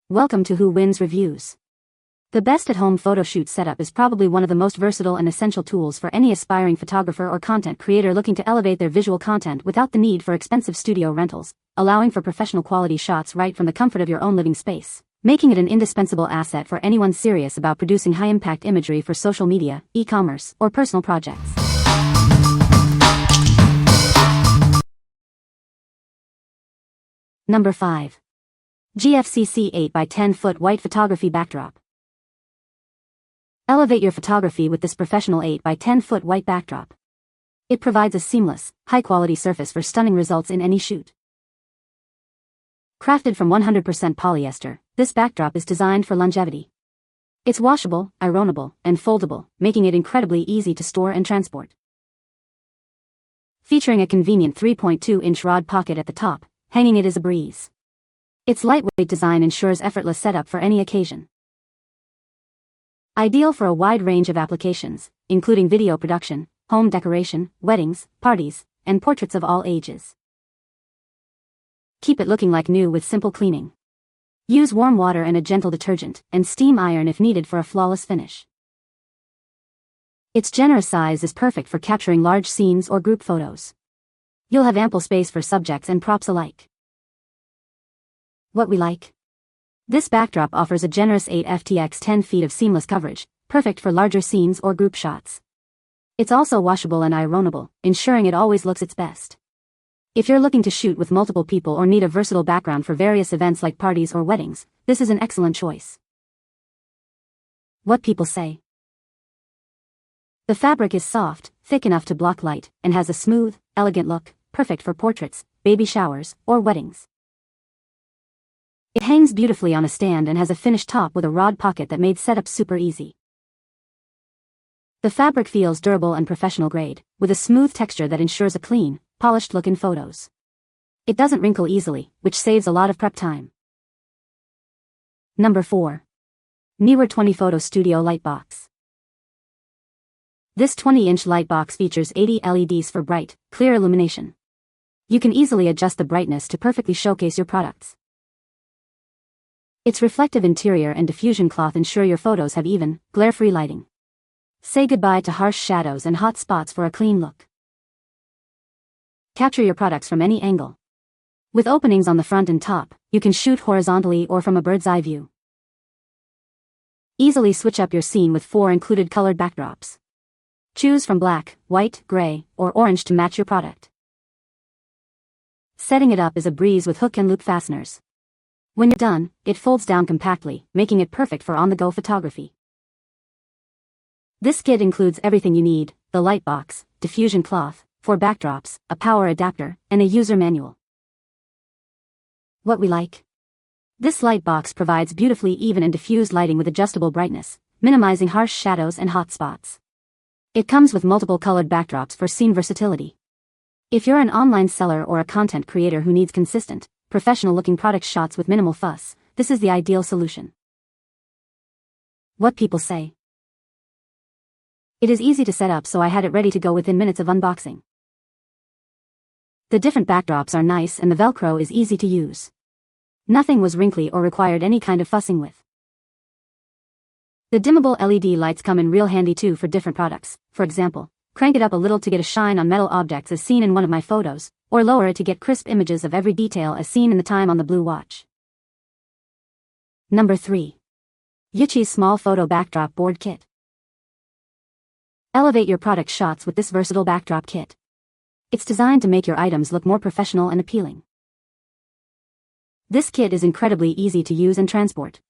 Welcome to Who Wins Reviews. The best at-home photo shoot setup is probably one of the most versatile and essential tools for any aspiring photographer or content creator looking to elevate their visual content without the need for expensive studio rentals, allowing for professional quality shots right from the comfort of your own living space, making it an indispensable asset for anyone serious about producing high-impact imagery for social media, e-commerce, or personal projects. Number 5. GFCC 8x10 foot white photography backdrop. Elevate your photography with this professional 8x10 foot white backdrop. It provides a seamless, high-quality surface for stunning results in any shoot. Crafted from 100% polyester, this backdrop is designed for longevity. It's washable, ironable, and foldable, making it incredibly easy to store and transport. Featuring a convenient 3.2-inch rod pocket at the top, hanging it is a breeze. Its lightweight design ensures effortless setup for any occasion. Ideal for a wide range of applications, including video production, home decoration, weddings, parties, and portraits of all ages. Keep it looking like new with simple cleaning. Use warm water and a gentle detergent, and steam iron if needed for a flawless finish. Its generous size is perfect for capturing large scenes or group photos. You'll have ample space for subjects and props alike. What we like? This backdrop offers a generous 8 ft x 10 feet of seamless coverage, perfect for larger scenes or group shots. It's also washable and ironable, ensuring it always looks its best. If you're looking to shoot with multiple people or need a versatile background for various events like parties or weddings, this is an excellent choice. What people say. The fabric is soft, thick enough to block light, and has a smooth, elegant look, perfect for portraits, baby showers, or weddings. It hangs beautifully on a stand and has a finished top with a rod pocket that made setup super easy. The fabric feels durable and professional grade, with a smooth texture that ensures a clean, polished look in photos. It doesn't wrinkle easily, which saves a lot of prep time. Number 4. NEEWER 20 Photo Studio Lightbox. This 20-inch lightbox features 80 LEDs for bright, clear illumination. You can easily adjust the brightness to perfectly showcase your products. Its reflective interior and diffusion cloth ensure your photos have even, glare-free lighting. Say goodbye to harsh shadows and hot spots for a clean look. Capture your products from any angle. With openings on the front and top, you can shoot horizontally or from a bird's eye view. Easily switch up your scene with 4 included colored backdrops. Choose from black, white, gray, or orange to match your product. Setting it up is a breeze with hook and loop fasteners. When you're done, it folds down compactly, making it perfect for on-the-go photography. This kit includes everything you need: the light box, diffusion cloth, 4 backdrops, a power adapter, and a user manual. What we like? This light box provides beautifully even and diffused lighting with adjustable brightness, minimizing harsh shadows and hot spots. It comes with multiple colored backdrops for scene versatility. If you're an online seller or a content creator who needs consistent, professional-looking product shots with minimal fuss, this is the ideal solution. What people say. It is easy to set up, so I had it ready to go within minutes of unboxing. The different backdrops are nice and the Velcro is easy to use. Nothing was wrinkly or required any kind of fussing with. The dimmable LED lights come in real handy too for different products. For example, crank it up a little to get a shine on metal objects as seen in one of my photos, or lower it to get crisp images of every detail as seen in the time on the blue watch. Number 3. Yoochees Small Photo Backdrop Board Kit. Elevate your product shots with this versatile backdrop kit. It's designed to make your items look more professional and appealing. This kit is incredibly easy to use and transport.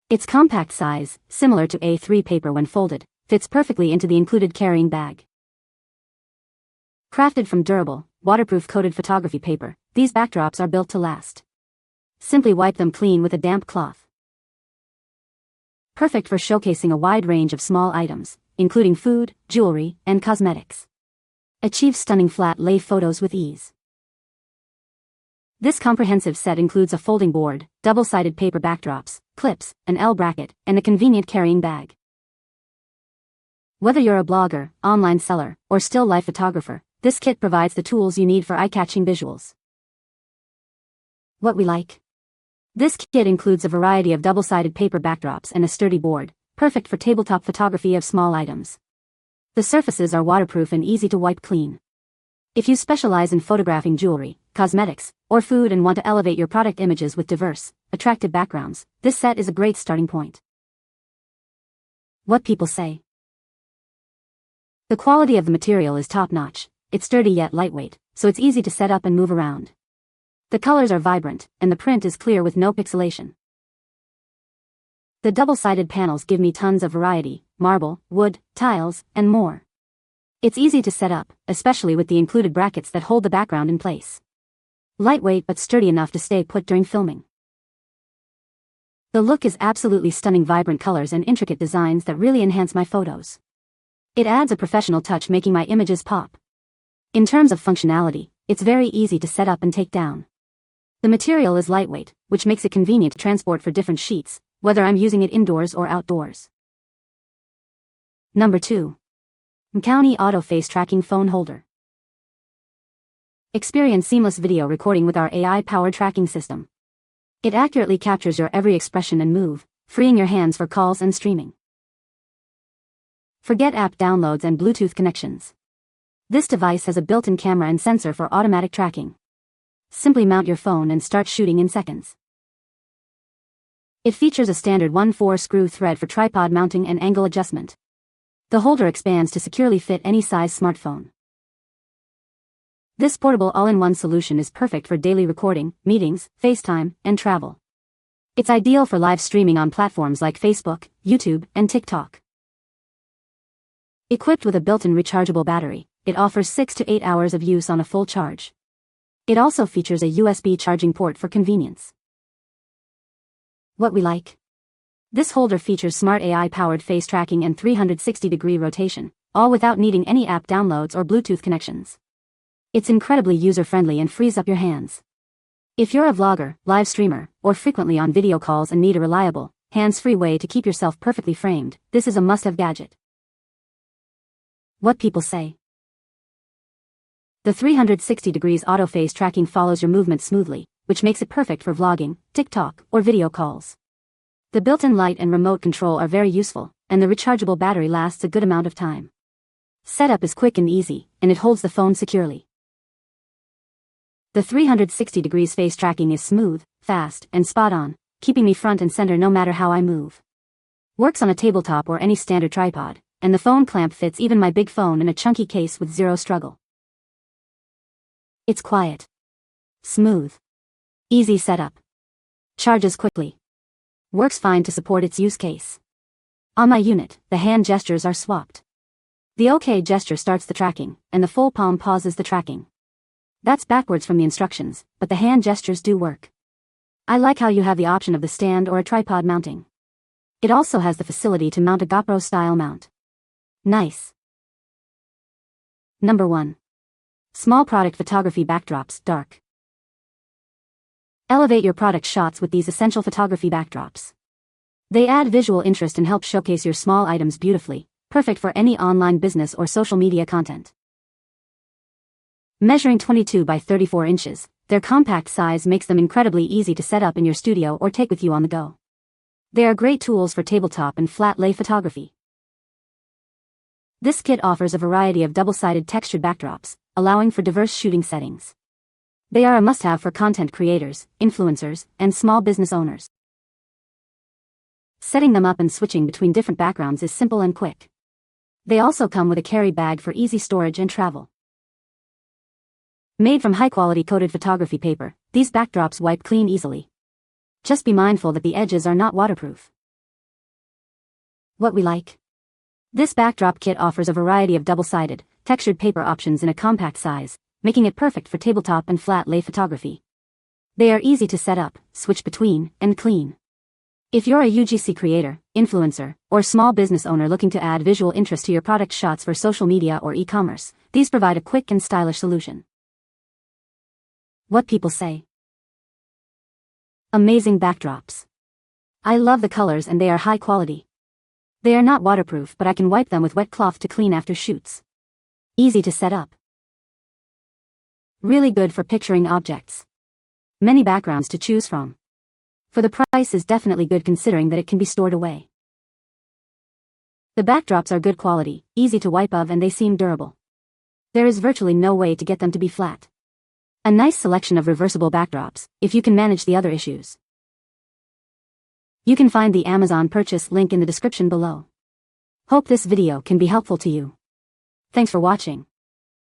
Its compact size, similar to A3 paper when folded, fits perfectly into the included carrying bag. Crafted from durable, waterproof-coated photography paper, these backdrops are built to last. Simply wipe them clean with a damp cloth. Perfect for showcasing a wide range of small items, including food, jewelry, and cosmetics. Achieve stunning flat-lay photos with ease. This comprehensive set includes a folding board, double-sided paper backdrops, clips, an L bracket, and a convenient carrying bag. Whether you're a blogger, online seller, or still life photographer, this kit provides the tools you need for eye-catching visuals. What we like? This kit includes a variety of double-sided paper backdrops and a sturdy board, perfect for tabletop photography of small items. The surfaces are waterproof and easy to wipe clean. If you specialize in photographing jewelry, cosmetics, or food and want to elevate your product images with diverse, attractive backgrounds, this set is a great starting point. What people say. The quality of the material is top-notch. It's sturdy yet lightweight, so it's easy to set up and move around. The colors are vibrant, and the print is clear with no pixelation. The double-sided panels give me tons of variety: marble, wood, tiles, and more. It's easy to set up, especially with the included brackets that hold the background in place. Lightweight but sturdy enough to stay put during filming. The look is absolutely stunning: vibrant colors and intricate designs that really enhance my photos. It adds a professional touch, making my images pop. In terms of functionality, it's very easy to set up and take down. The material is lightweight, which makes it convenient to transport for different sheets, whether I'm using it indoors or outdoors. Number 2. MQOUNY Auto Face Tracking Phone Holder. Experience seamless video recording with our AI-powered tracking system. It accurately captures your every expression and move, freeing your hands for calls and streaming. Forget app downloads and Bluetooth connections. This device has a built-in camera and sensor for automatic tracking. Simply mount your phone and start shooting in seconds. It features a standard 1/4 screw thread for tripod mounting and angle adjustment. The holder expands to securely fit any size smartphone. This portable all-in-one solution is perfect for daily recording, meetings, FaceTime, and travel. It's ideal for live streaming on platforms like Facebook, YouTube, and TikTok. Equipped with a built-in rechargeable battery, it offers 6 to 8 hours of use on a full charge. It also features a USB charging port for convenience. What we like. This holder features smart AI-powered face tracking and 360-degree rotation, all without needing any app downloads or Bluetooth connections. It's incredibly user-friendly and frees up your hands. If you're a vlogger, live streamer, or frequently on video calls and need a reliable, hands-free way to keep yourself perfectly framed, this is a must-have gadget. What people say. The 360 degrees auto face tracking follows your movement smoothly, which makes it perfect for vlogging, TikTok, or video calls. The built-in light and remote control are very useful, and the rechargeable battery lasts a good amount of time. Setup is quick and easy, and it holds the phone securely. The 360 degrees face tracking is smooth, fast, and spot-on, keeping me front and center no matter how I move. Works on a tabletop or any standard tripod, and the phone clamp fits even my big phone in a chunky case with zero struggle. It's quiet. Smooth. Easy setup. Charges quickly. Works fine to support its use case. On my unit, the hand gestures are swapped. The OK gesture starts the tracking, and the full palm pauses the tracking. That's backwards from the instructions, but the hand gestures do work. I like how you have the option of the stand or a tripod mounting. It also has the facility to mount a GoPro-style mount. Nice. Number 1. Small product photography backdrops, dark. Elevate your product shots with these essential photography backdrops. They add visual interest and help showcase your small items beautifully, perfect for any online business or social media content. Measuring 22 by 34 inches, their compact size makes them incredibly easy to set up in your studio or take with you on the go. They are great tools for tabletop and flat lay photography. This kit offers a variety of double-sided textured backdrops, allowing for diverse shooting settings. They are a must-have for content creators, influencers, and small business owners. Setting them up and switching between different backgrounds is simple and quick. They also come with a carry bag for easy storage and travel. Made from high-quality coated photography paper, these backdrops wipe clean easily. Just be mindful that the edges are not waterproof. What we like. This backdrop kit offers a variety of double-sided, textured paper options in a compact size, making it perfect for tabletop and flat lay photography. They are easy to set up, switch between, and clean. If you're a UGC creator, influencer, or small business owner looking to add visual interest to your product shots for social media or e-commerce, these provide a quick and stylish solution. What people say. Amazing backdrops. I love the colors and they are high quality. They are not waterproof, but I can wipe them with wet cloth to clean after shoots. Easy to set up. Really good for picturing objects. Many backgrounds to choose from. For the price is definitely good considering that it can be stored away. The backdrops are good quality, easy to wipe off, and they seem durable. There is virtually no way to get them to be flat. A nice selection of reversible backdrops, if you can manage the other issues. You can find the Amazon purchase link in the description below. Hope this video can be helpful to you. Thanks for watching.